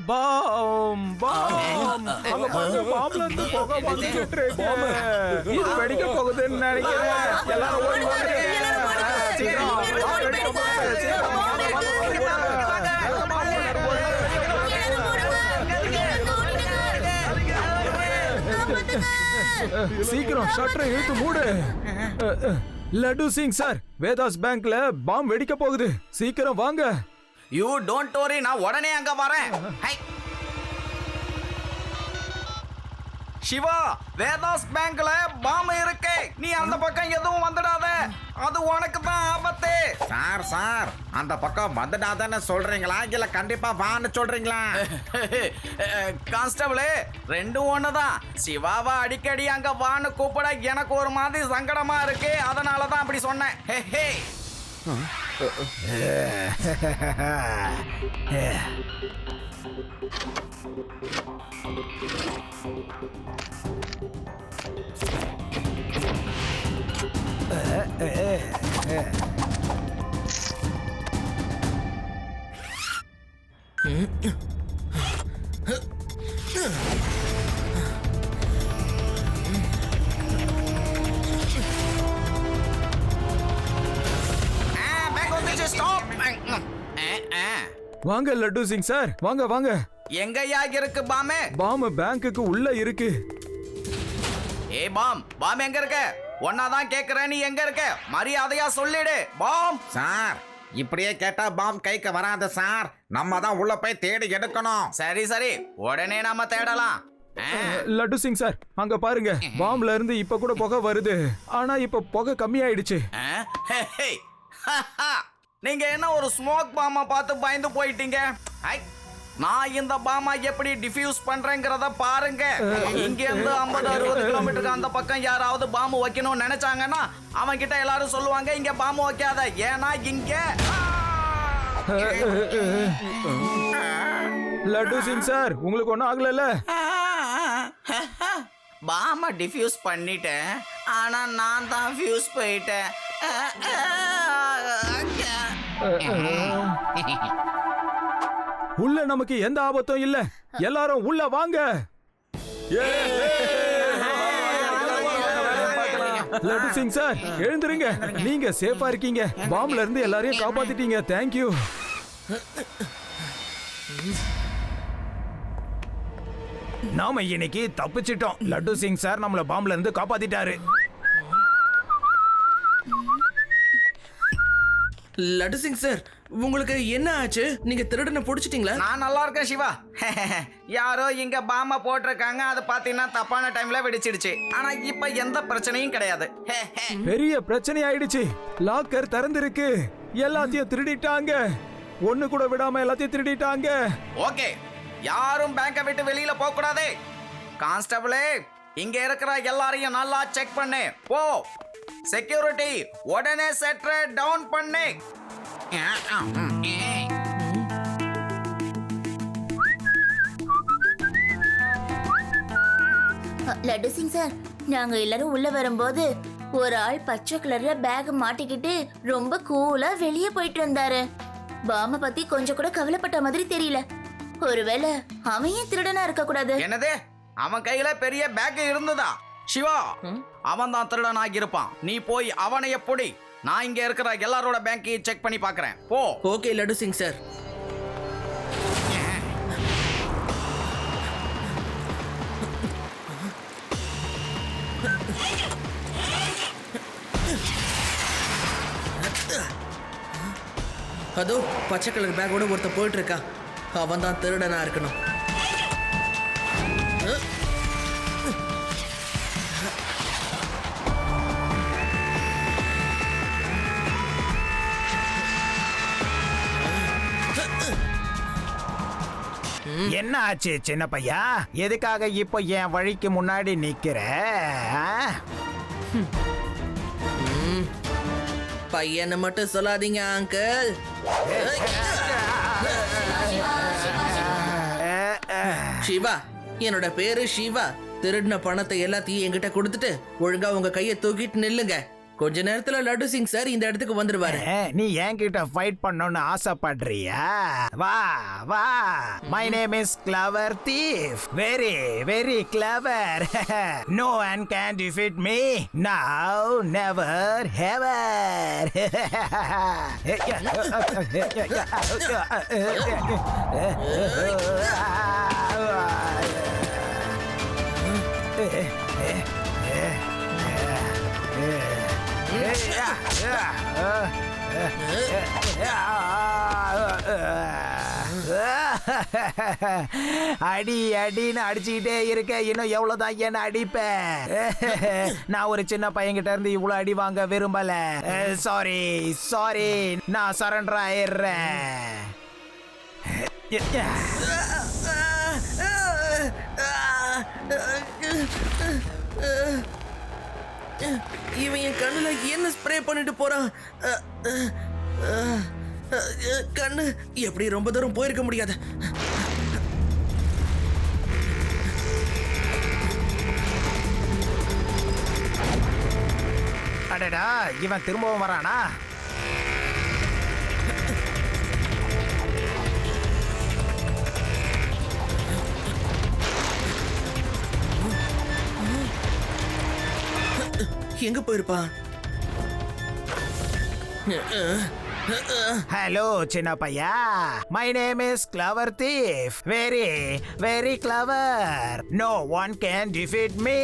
Bomb bomb அங்க பாருங்க, பாம்ல இருந்து புகை வந்துட்டு இருக்கு. இது வெடிக்க போகுதுன்னு நினைக்கிறேன். எல்லாரும் ஓடி வாங்க. சீக்கிரம் பாம் வெடிக்க போகுது. சீக்கிரம் சீக்கிரம் ஷட்டரை இழுத்து மூடு. லட்டு சிங் சார், வேதாஸ் பேங்க்ல பாம் வெடிக்க போகுது. சீக்கிரம் வாங்க. யூ டோன்ட் வரி, நான் உடனே அங்க வரேன். சிவா, வேதாஸ் பேங்க்ல பாம் இருக்கு. நீ அந்த பக்கம் எதுவும் வந்துடாத, அது உனக்கு தான் ஆபத்து. சார் அந்த பக்கம் வந்துடாதன்னு சொல்றீங்களா இல்ல கண்டிப்பா வான்னு சொல்றீங்களா? கான்ஸ்டபிள், ரெண்டும் ஒண்ணுதான். சிவாவை அடிக்கடி அங்க வான்னு கூப்பிட எனக்கு ஒரு மாதிரி சங்கடமா இருக்கு. அதனாலதான் அப்படி சொன்னேன். வாங்க லட்டு சிங் சார், வாங்க வாங்க. எங்கயா இருக்கு பாம்? பாம் பேங்க்குக்கு உள்ள இருக்கு. ஏ பாம் எங்க இருக்க? ஒன்னாதான் கேக்குறேன், நீ எங்க இருக்க? மரியாதையா சொல்லிடு. பாம் சார், இப்படியே கேட்டா பாம் கைக்கு வராது சார். நம்ம தான் உள்ள போய் தேடி எடுக்கணும். சரி, உடனே நாம தேடலாம். லட்டு சிங் சார், அங்க பாருங்க, பாம்ல இருந்து இப்ப கூட புகை வருது. ஆனா இப்ப புகை கம்மியாயிடுச்சு. நீங்க என்ன ஒரு ஸ்மோக் பாமா பார்த்து பயந்து போயிட்டீங்க? நான் இந்த பாமா எப்படி டிஃப்யூஸ் பண்றேங்கிறத பாருங்க. இங்க இருந்து 50-60 கிலோமீட்டருக்கு அந்த பக்கம் யாராவது பாம்பு வைக்கணும்னு நினைச்சாங்கன்னா அவன் கிட்ட எல்லாரும் சொல்லுவாங்க இங்க பாம்பு வைக்காத, ஏன்னா இங்க. லட்டு சிங் சார், உங்களுக்கு ஒன்னும் ஆகல? பாமா டிஃப்யூஸ் பண்ணிட்டேன், ஆனா நான் தான் ஃபியூஸ் போயிட்டேன். உள்ள நமக்கு எந்த ஆபத்தும் இல்ல. எல்லாரும் உள்ள வாங்க. லட்டு சிங் சார், எழுந்துருங்க. நீங்க சேஃபா இருக்கீங்க. பாம்ல இருந்து எல்லாரையும் காப்பாத்திட்டீங்க. தேங்க்யூ. நாம இன்னைக்கு தப்பிச்சிட்டோம். லட்டு சிங் சார் நம்மள பாம்ல இருந்து காப்பாத்திட்டாரு. லட்டு சிங் சார், உங்களுக்கு என்ன ஆச்சு? நீங்க திருடனை புடிச்சிட்டீங்களா? நான் நல்லா இருக்கேன் சிவா. யாரோ இங்க பாமா போட்டிருக்காங்க, அது பாத்தீங்கன்னா தப்பான டைம்ல வெடிச்சிடுச்சு. ஆனா இப்ப எந்த பிரச்சனையும் கிடையாது. பெரிய பிரச்சனை ஆயிடுச்சு. லாக்கர் திறந்திருக்கு. எல்லாத்தையும் திருடிட்டாங்க. ஒண்ணு கூட விடாம எல்லாத்தையும் திருடிட்டாங்க. ஓகே, யாரும் பேங்கை விட்டு வெளியில போக கூடாது. கான்ஸ்டபிளே, இங்க இருக்கிற எல்லாரையும் நல்லா செக் பண்ணு. போ. செக்யூரிட்டி, உடனே செட்டரை டவுன் பண்ணு. லட்டு சிங் சார், நாங்க எல்லாரும் உள்ள வரும்போது ஒரு ஆள் பச்சை கலர்ல பேக் மாட்டிக்கிட்டு ரொம்ப கூலா வெளியே போயிட்டு வந்தாரு. பாம பத்தி கொஞ்சம் கூட கவலைப்பட்ட மாதிரி தெரியல. ஒருவேளை அவன் ஏன் திருடனா இருக்க கூடாது? என்னது? அவன் கையில பெரிய பேக் இருந்ததா? சிவா, அவன் தான் திருடனாகி இருப்பான். நீ போய் அவனை எப்படி? நான் இங்க இருக்கிற எல்லாரோட பேங்கையும் செக் பண்ணி பாக்குறேன். போ. Okay laddu Singh sir. அதோ பச்சை கலர் பேக்கோட ஒருத்த போயிட்டு இருக்கா. அவன் தான் திருடனா இருக்கணும். என்ன ஆச்சு சின்ன பையா? எதுக்காக இப்போ என் வழிக்கு முன்னாடி நிக்கிற? பையனை மட்டும் சொல்லாதீங்க அங்கிள். சிவா, என்னோட பேரு சிவா. திருடின பணத்தை எல்லாத்தையும் என்கிட்ட கொடுத்துட்டு ஒழுங்கா உங்க கையை தூக்கிட்டு நில்லுங்க. கொஞ்ச நேரத்துல லட்டு சிங் சார் இந்த இடத்துக்கு வந்துருவாரு. நீ என்கிட்ட ஃபைட் பண்ணணும்னு ஆசைப்படுறியா? வா வா. My name is clever thief. Very very clever. No one can defeat me. Now never ever. அடி அடின்னு அடிச்சுக்கிட்டே இருக்க. இன்னும் எவ்வளவுதான் என்ன அடிப்ப? நான் ஒரு சின்ன பையன்கிட்ட இருந்து இவ்வளவு அடி வாங்க விரும்பல. சாரி சாரி, நான் சரண்டர் ஆயிடுறேன். இவன் என் கண்ணுல என்ன ஸ்ப்ரே பண்ணிட்டு போறான்? கண்ணு எப்படி ரொம்ப தூரம் போயிருக்க முடியாது. அடடா, இவன் திரும்பவும் வரானா? எங்க போயிருப்பான்? ஹலோ சின்ன பையா, my name is clever thief. Very very clever. No one can defeat me.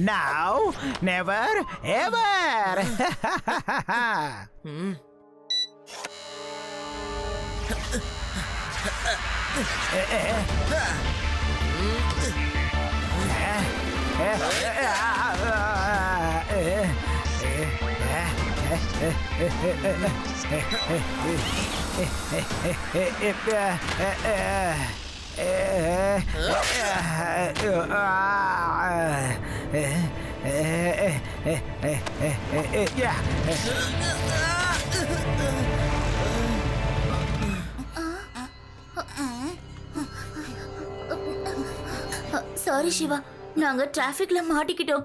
Now never ever. Sorry Shiva, நாங்க டிராபிக்ல மாட்டிக்கிட்டோம்.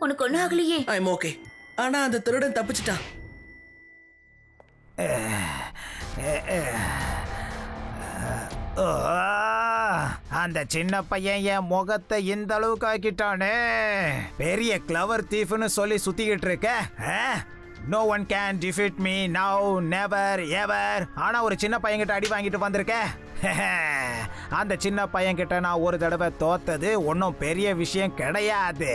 உனக்கு ஒன்னும் ஆகலையே? I'm okay. ஆனா அந்த திருடன் தப்பிச்சிட்டான். அந்த சின்ன பையன் என் முகத்தை இந்த அளவுக்கு ஆக்கிட்டானே. பெரிய கிளவர் தீஃப்னு சொல்லி சுத்திக்கிட்டு இருக்க. No one can defeat me. Now never ever. ஆனா ஒரு சின்ன பையன்கிட்ட அடி வாங்கிட்டு வந்திருக்க. அந்த சின்ன பையன்கிட்ட நான் ஒரு தடவை தோத்தது ஒன்றும் பெரிய விஷயம் கிடையாது.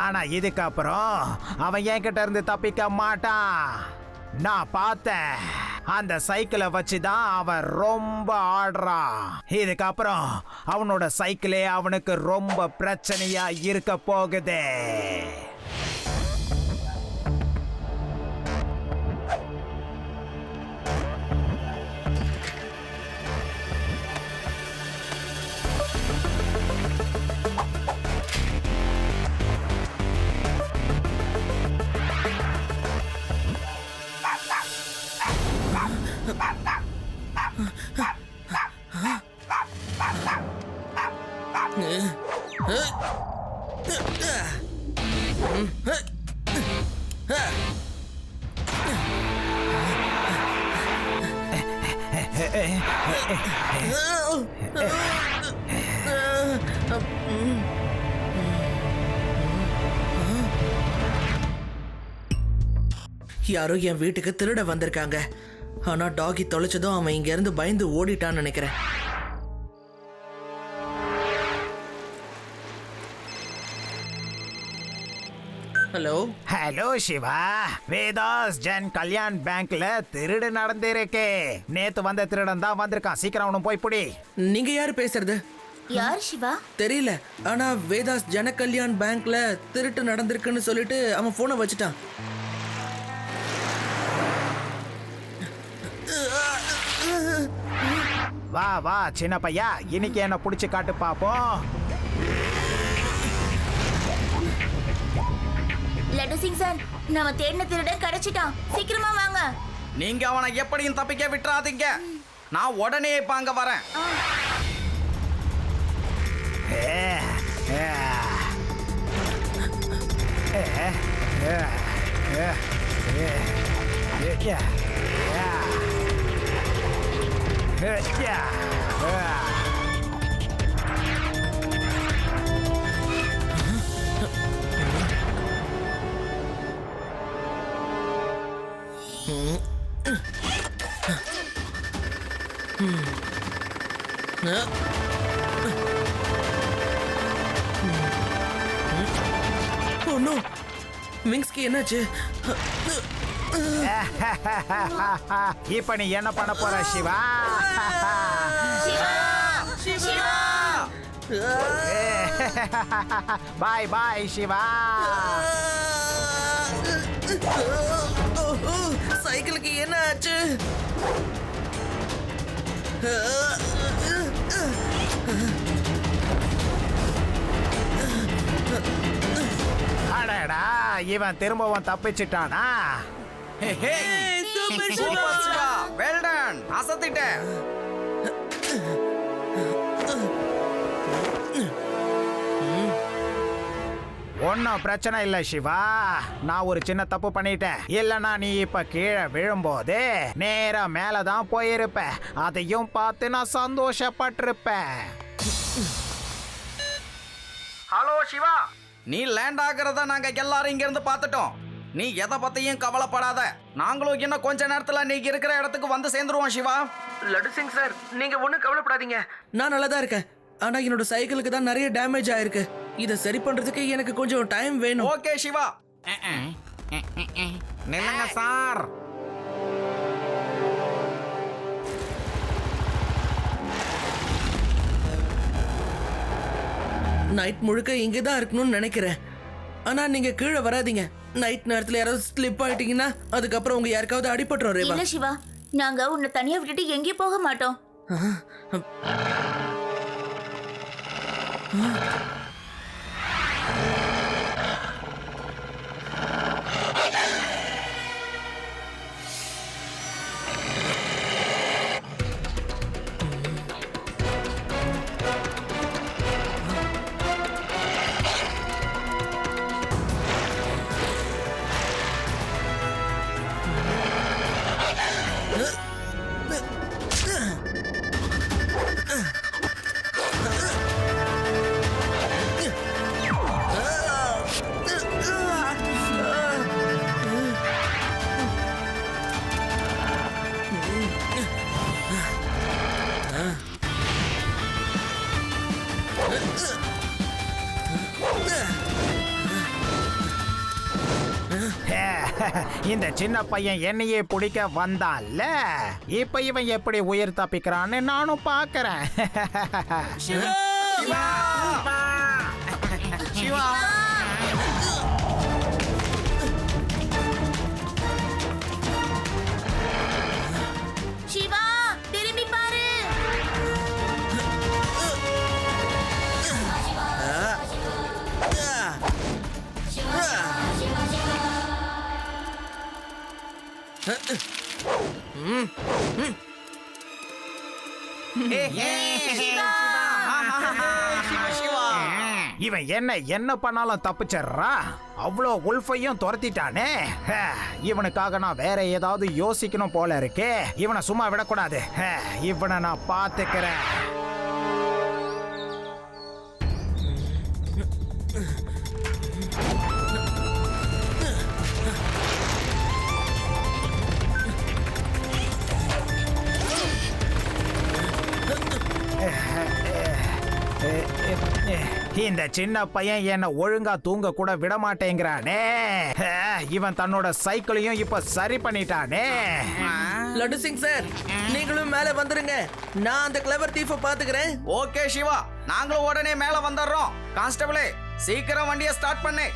ஆனா இதுக்கப்புறம் அவன் என்கிட்ட இருந்து தப்பிக்க மாட்டான். நான் பார்த்தேன். அந்த சைக்கிளை வச்சுதான் அவன் ரொம்ப ஆடுறான். இதுக்கப்புறம் அவனோட சைக்கிளே அவனுக்கு ரொம்ப பிரச்சனையா இருக்க போகுது. யாரோ என் வீட்டுக்கு திருட வந்திருக்காங்க. ஆனா டாகி தொலைச்சதும் அவன் இங்க இருந்து பயந்து ஓடிட்டான்னு நினைக்கிறேன். ஹலோ ஹலோ சிவா, வேதாஸ் ஜன் கல்யாண் பேங்க்ல திருடு நடந்திருக்கு. நேத்து வந்த திருடன் தான் வந்திருக்கான். சீக்கிரம் அவனும் போய் புடி. நீங்க யாரு பேசுறது? யார் சிவா? தெரியல. ஆனா வேதாஸ் ஜன கல்யாண் பேங்க்ல திருட்டு நடந்திருக்குன்னு சொல்லிட்டு அவன் போனை வச்சுட்டான். வா வா சின்ன பையா, இன்னைக்கு என்ன புடிச்சு காட்டு பாப்போம். லட்டு சிங் சார், நம்ம தேடின திருடன் கிடைச்சிட்டான். சீக்கிரமா வாங்க. நீங்க அவனை எப்படியும் தப்பிக்க விட்டுறாதீங்க. நான் உடனே இப்ப அங்க வரேன். ஒன்னும் விங்ஸ்க்கு என்னாச்சு? இப்ப நீ என்ன பண்ண போற சிவா? பாய் பாய் சிவா. சைக்கிளுக்கு என்ன ஆச்சு? அடடா, இவன் திரும்பவும் தப்பிச்சிட்டானா? Super super Shiva, well done. அசத்திட்டேன். ஒன்னும் பிரச்சனை இல்ல சிவா. நான் ஒரு சின்ன தப்பு பண்ணிட்டேன். இல்லனா நீ இப்ப கீழே விழும்போது நேரா மேலதான் போயிருப்ப. அதையும் பார்த்து நான் சந்தோஷப்பட்டிருப்பேன். ஹலோ சிவா, நீ லேண்ட் ஆகுறத நாங்க எல்லாரும் இங்க இருந்து பார்த்துட்டோம். நீ எதை பத்தியும் கவலைப்படாத. நாங்களும் இன்னும் கொஞ்ச நேரத்துல நீ இருக்கிற இடத்துக்கு வந்து சேர்ந்துருவோம் சிவா. லட்டு சிங் சார், நீங்க ஒண்ணும் கவலைப்படாதீங்க. நான் நல்லா தான் இருக்கேன். ஆனா என்னோட சைக்கிளுக்கு தான் நிறைய டேமேஜ் ஆயிருக்கு. இதை சரி பண்றதுக்கு எனக்கு கொஞ்சம் டைம் வேணும். ஓகே சிவா. நில்லுங்க சார். நைட் முழுக்க இங்கே தான் இருக்கணும்னு நினைக்கிறேன். ஆனா நீங்க கீழே வராதீங்க. நைட் நேரத்துல யாராவது ஸ்லிப் ஆயிட்டீங்கன்னா அதுக்கப்புறம் உங்க யாருக்காவது அடிபட்டுரும். ரேவா, இல்ல சிவா, நாங்க உன்னை தனியா விட்டுட்டு எங்கேயும் போக மாட்டோம். இந்த சின்ன பையன் என்னையே பிடிக்க வந்தான்ல, இப்ப இவன் எப்படி உயிர் தப்பிக்கிறான்னு நானும் பாக்குறேன். சிவா, சிவா. சிவா, திரும்பி பாரு. இவன் என்ன பண்ணாலும் தப்பிச்சிடுறான். அவ்வளோ உல்ஃபையும் துரத்திட்டானே. இவனுக்காக நான் வேற ஏதாவது யோசிக்கணும் போல இருக்கே. இவனை சும்மா விடக்கூடாது. இவனை நான் பாத்துக்கிறேன். இந்த சின்ன பையன் என்ன ஒழுங்கா தூங்க கூட விட மாட்டேங்கிறானே. இவன் தன்னோட சைக்கிளையும் இப்ப சரி பண்ணிட்டானே. லட்டு சிங் சார், நீங்களும் மேல வந்துருங்க. நான் அந்த கிளவர் தீஃபை பாத்துக்கிறேன். ஓகே சிவா, நாங்களும் உடனே மேல வந்துடுறோம். கான்ஸ்டபிளே, சீக்கிரம் வண்டியை ஸ்டார்ட் பண்ணு.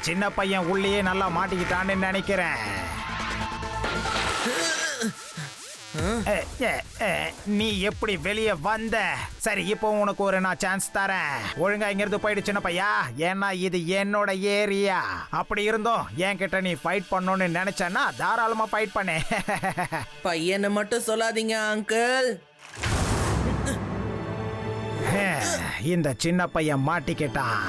சின்ன பையன் உள்ளேயே நல்லா மாட்டிக்கிட்டான்னு நினைக்கிறேன். நீ எப்படி வெளியே வந்த? சரி, இப்போ உனக்கு ஒரு நான் சான்ஸ் தரேன். ஒழுங்கா இங்கிருந்து போயிடு சின்ன பையா, ஏன்னா இது என்னோட ஏரியா. அப்படி இருந்தோம் என்கிட்ட நீ ஃபைட் பண்ணணும்னு நினைச்சேன்னா தாராளமா ஃபைட் பண்ணு. பையனை மட்டும் சொல்லாதீங்க அங்கிள். இந்த சின்ன பையன் மாட்டிக்கிட்டான்.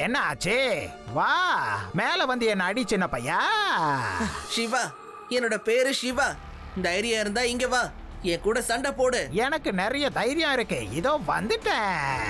என்ன ஆச்சு? வா மேல வந்து என்ன அடி சின்ன பையா. சிவா, என்னோட பேரு சிவா. தைரியம் இருந்தா இங்க வா, என் கூட சண்டை போடு. எனக்கு நிறைய தைரியம் இருக்கு, இதோ வந்துட்டேன்.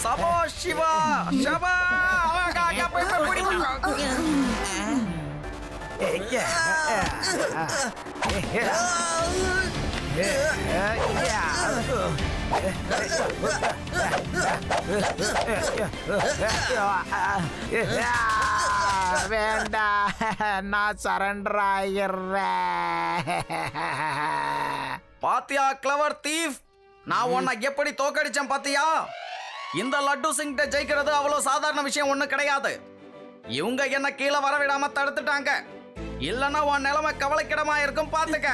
சபோ சிவா, சபா வேண்டாம், நான் சரண்டர் ஆயிடுறேன். பாத்தியா கிளவர் தீஃப், நான் உன்னை எப்படி தோக்கடிச்சேன் பாத்தியா? இந்த லட்டு சிங் ஜெயிக்கிறது அவ்வளவு சாதாரண விஷயம் ஒண்ணு கிடையாது. இவங்க என்ன கீழே வரவிடாம தடுத்துட்டாங்க. இல்லன்னா உன் நிலைமை கவலைக்கிடமா இருக்கும் பாத்துக்க.